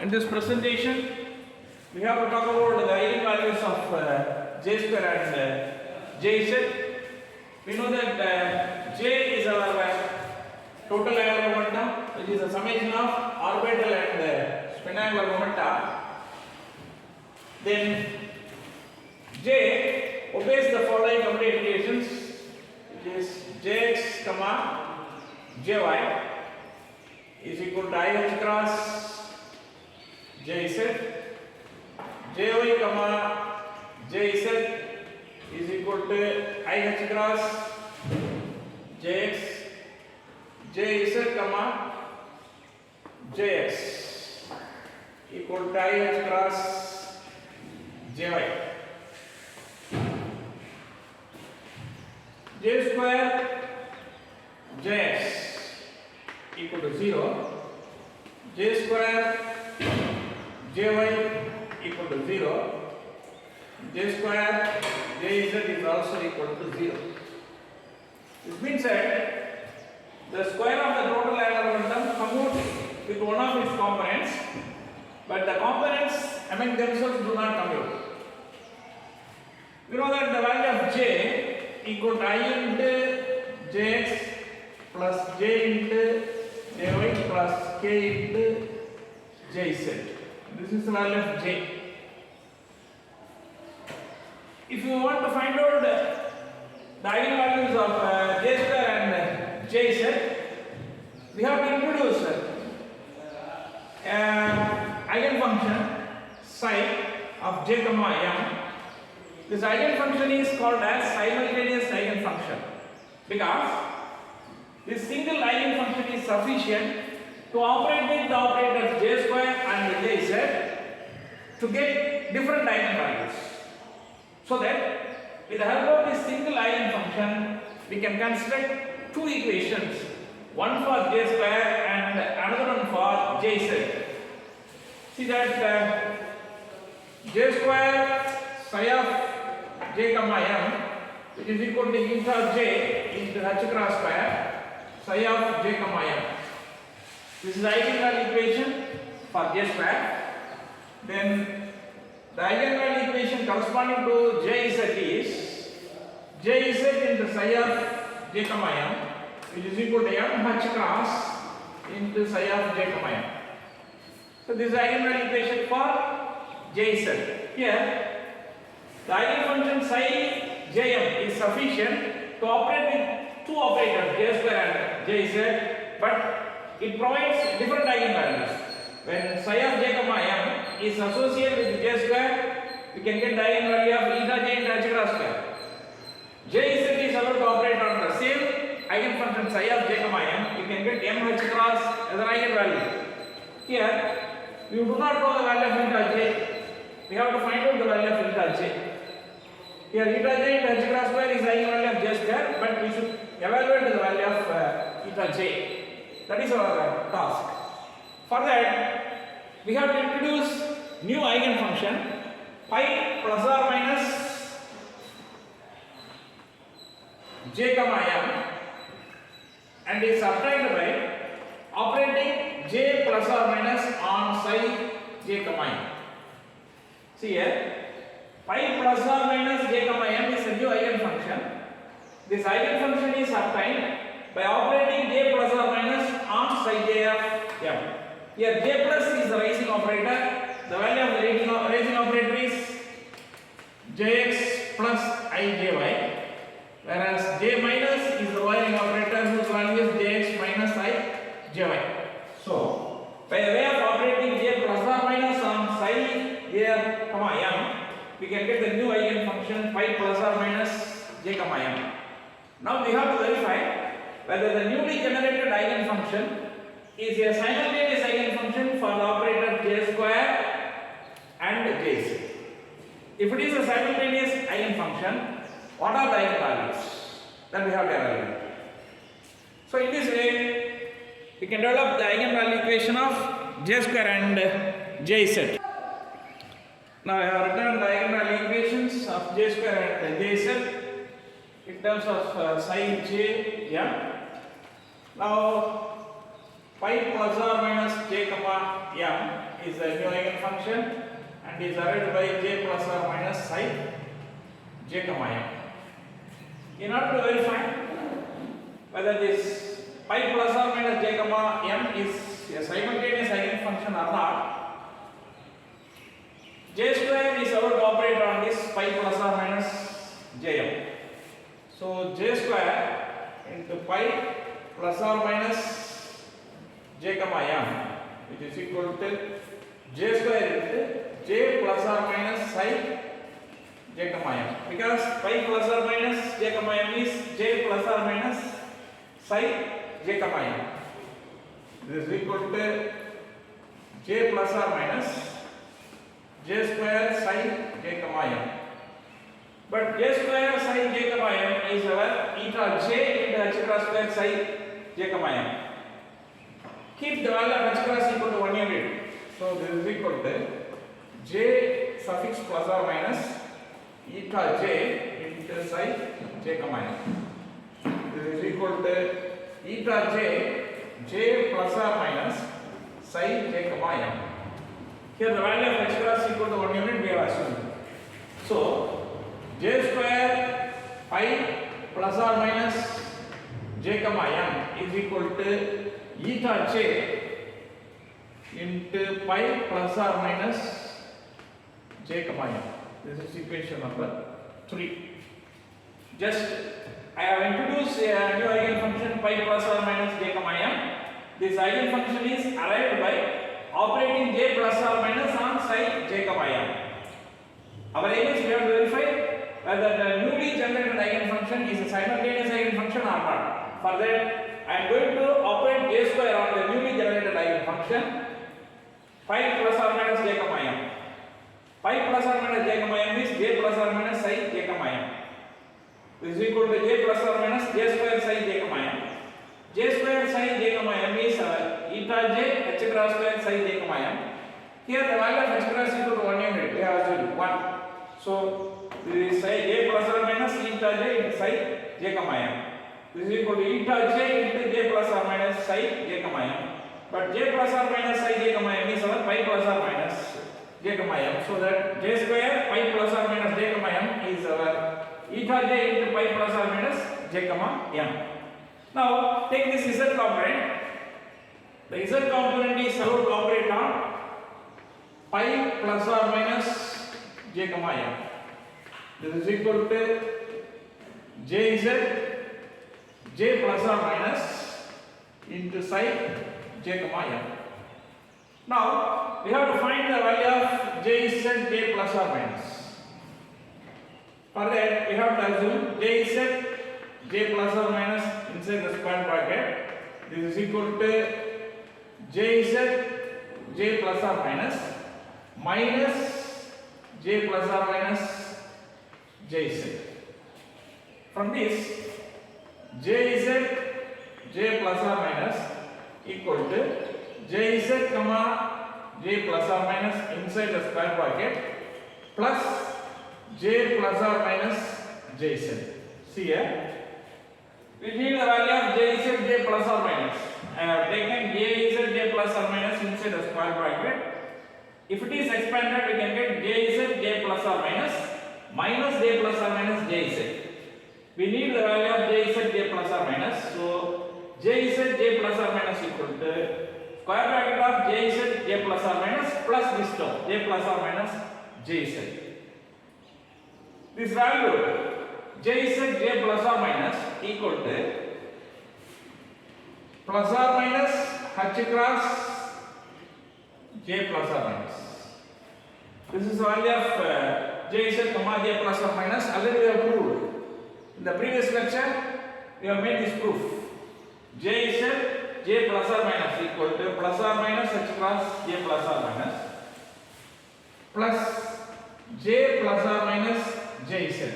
In this presentation, we have to talk about the eigenvalues of J square and Jz. We know that J is our total angular momentum, which is a summation of orbital and spin angular momenta. Then J obeys the following complete equations, which is Jx comma Jy is equal to IH cross Jz, Jy comma Jz is equal to IH cross Jx, Jz comma Jx equal to IH cross Jy. J square Jx equal to 0, J square Jy equal to 0, J square Jz is also equal to 0. This means that the square of the total angular momentum commutes with one of its components, but the components among themselves do not commute. We know that the value of J equal to I into Jx plus J into Jy plus K into Jz. This is the value of J. If you want to find out the eigenvalues of J square and Jz, we have to introduce eigenfunction psi of J comma m. This eigenfunction is called as simultaneous eigenfunction because this single eigenfunction is sufficient to operate with the operators J square and Jz to get different eigenvalues. So that with the help of this single eigenfunction, we can construct two equations, one for J square and another one for Jz. See that J square psi of J comma m, which is equal to eta J into h cross square psi of J comma m. This is the eigenvalue equation for J square. Then the eigenvalue equation corresponding to Jz is Jz into psi of J comma m, which is equal to m h cross into psi of J comma m. So this is the eigenvalue equation for Jz. Here the eigenfunction psi Jm is sufficient to operate with two operators J square and Jz, but it provides different eigenvalues. When psi of J comma m is associated with J square, we can get the eigenvalue of eta J into h cross square. Jz is able to operate on the same eigenfunction psi of J comma m, we can get m h cross as an eigenvalue. Here we do not know the value of eta J, we have to find out the value of eta J. Here eta J into h cross square is the eigenvalue of J square, but we should evaluate the value of eta J. That is our task. For that, we have to introduce new eigenfunction pi plus or minus J comma m, and is obtained by operating J plus or minus on psi J comma m. See here, pi plus or minus J comma m is a new eigenfunction. This eigenfunction is obtained by operating J plus or minus on psi J of m. Here J plus is the rising operator. The value of the rising operator is Jx plus Ijy, whereas J minus is the lowering operator whose value is Jx minus Ijy. So by the way of operating J plus or minus on psi J comma m, we can get the new eigenfunction pi plus or minus J comma m. Now we have to verify whether the newly generated eigenfunction is a simultaneous eigenfunction for the operator J square and Jz. If it is a simultaneous eigenfunction, what are the eigenvalues that we have to evaluate? So in this way, we can develop the eigenvalue equation of J square and Jz. Now I have written the eigenvalue equations of J square and Jz in terms of psi J m. Now pi plus or minus j comma m is a new eigenfunction and is arrived by j plus or minus psi j comma m. In order to verify whether this pi plus or minus j comma m is a simultaneous eigenfunction or not, j square is allowed to operate on this pi plus or minus jm. So j square into pi plus or minus j comma m, which is equal to j square into j plus or minus psi j comma m, because pi plus or minus j comma m is j plus or minus psi j comma m. This is equal to j plus or minus j square psi j comma m. But j square psi j comma m is our eta j into h cross square psi j comma m. Keep the value of h cross equal to 1 unit. So this is equal to j suffix plus or minus eta j into psi j comma m. This is equal to eta j plus or minus psi j comma m. Here the value of h cross equal to 1 unit we have assumed. So j square pi plus or minus j comma m is equal to eta j into pi plus or minus j comma m. This is equation number 3. Just I have introduced a new eigenfunction pi plus or minus j comma m. This eigenfunction is arrived by operating j plus or minus on psi j comma m. Our aim is we have to verify whether the newly generated eigenfunction is a simultaneous eigenfunction or not. For that, I am going to operate j square on the newly generated eigenfunction pi plus or minus j comma m. Pi plus or minus j comma m is j plus or minus psi j comma m. This is equal to j plus or minus j square psi j comma m. J square psi j comma m is eta j h cross square psi j comma m. Here the value of h cross equal to 1 unit. We have assumed 1. So this is psi j plus or minus eta j into psi j comma m. This is equal to eta j into j plus or minus psi j comma m. But j plus or minus psi j comma m is our pi plus or minus j comma m. So that j square pi plus or minus j comma m is our eta j into pi plus or minus j comma m. Now take this z component. The z component is allowed to operate on pi plus or minus j comma m. This is equal to jz j plus or minus into psi j comma m. Now we have to find the value of jz j plus or minus. For that we have to assume jz j plus or minus inside the square bracket. This is equal to jz j plus or minus minus j plus or minus jz. From this jz j plus or minus equal to jz comma j plus or minus inside the square bracket plus j plus or minus jz. See here, we need the value of jz j plus or minus. I have taken jz j plus or minus inside the square bracket. If it is expanded, we can get jz j plus or minus j plus or minus jz. We need the value of jz j plus or minus. So jz j plus or minus equal to square bracket of jz j plus or minus plus this term j plus or minus jz. This value jz j plus or minus equal to plus or minus h cross j plus or minus. This is the value of jz comma j plus or minus. Already we have proved. In the previous lecture, we have made this proof. Jz j plus or minus equal to plus or minus h cross j plus or minus plus j plus or minus jz.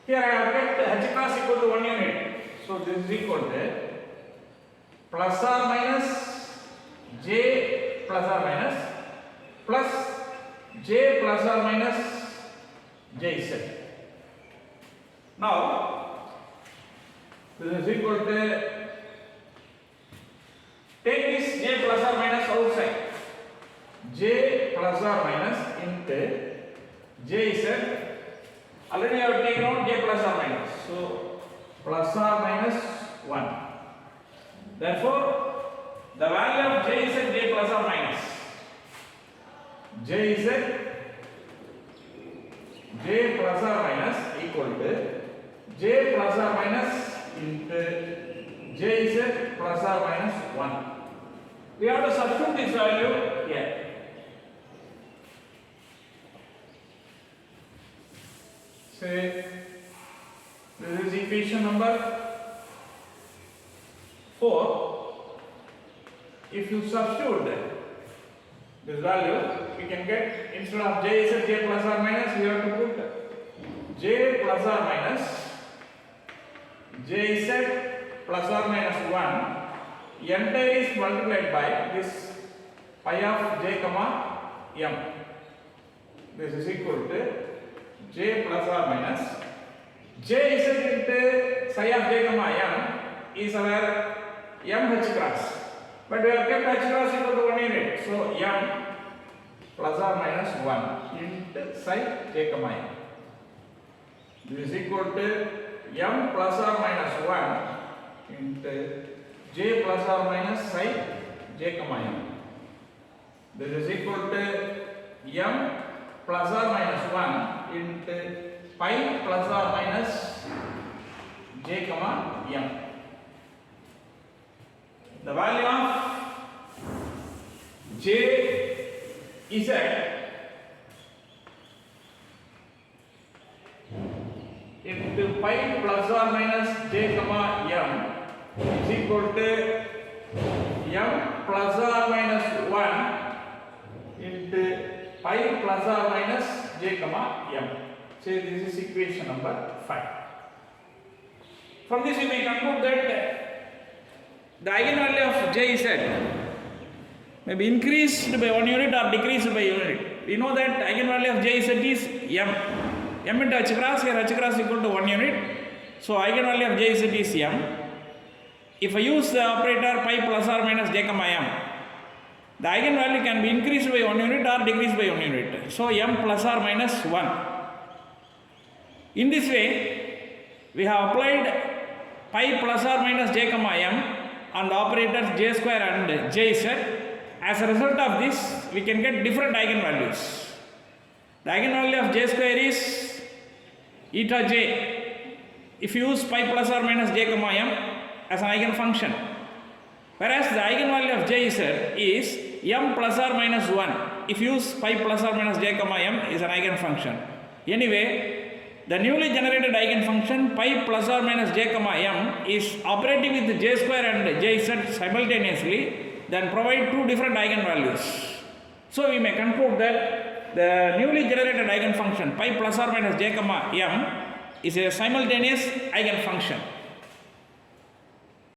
Here I have kept h cross equal to 1 unit. So this is equal to plus or minus j plus or minus plus j plus or minus jz. Now this is equal to take plus or minus outside. J plus or minus into J is already I have taken out J plus or minus. So plus or minus 1. Therefore, the value of J is J plus or minus. J is J plus or minus equal to J plus or minus into J is plus or minus 1. We have to substitute this value here. Say this is equation number 4. If you substitute this value, we can get, instead of J is J plus or minus, we have to put J plus or minus J is plus or minus 1. Entire is multiplied by this pi of J comma M. This is equal to J plus or minus J is into psi of J comma M is our M H cross. But we have kept H cross equal to 1 unit. So M plus or minus 1 into psi J comma M. This is equal to M plus or minus 1 into J plus or minus psi J comma M. This is equal to M plus or minus 1 into pi plus or minus J comma M. The value of J is into pi plus or minus J comma M is equal to M plus or minus 1 into pi plus or minus J comma M. Say this is equation number 5. From this we may conclude that the eigenvalue of J is may be increased by 1 unit or decreased by 1 unit. We know that eigenvalue of J is M. M into H cross, here H cross equal to 1 unit. So eigenvalue of J is M. If I use the operator pi plus or minus J comma M, the eigenvalue can be increased by 1 unit or decreased by 1 unit. So M plus or minus 1. In this way, we have applied pi plus or minus J comma M on the operators J square and J z. As a result of this, we can get different eigenvalues. The eigenvalue of J square is eta j if you use pi plus or minus J comma M as an eigenfunction. Whereas the eigenvalue of J z is M plus or minus 1 if you use pi plus or minus J comma M is an eigenfunction. Anyway, the newly generated eigenfunction pi plus or minus J comma M is operating with J square and J z simultaneously, then provide two different eigenvalues. So we may conclude that the newly generated eigenfunction pi plus or minus J comma M is a simultaneous eigenfunction.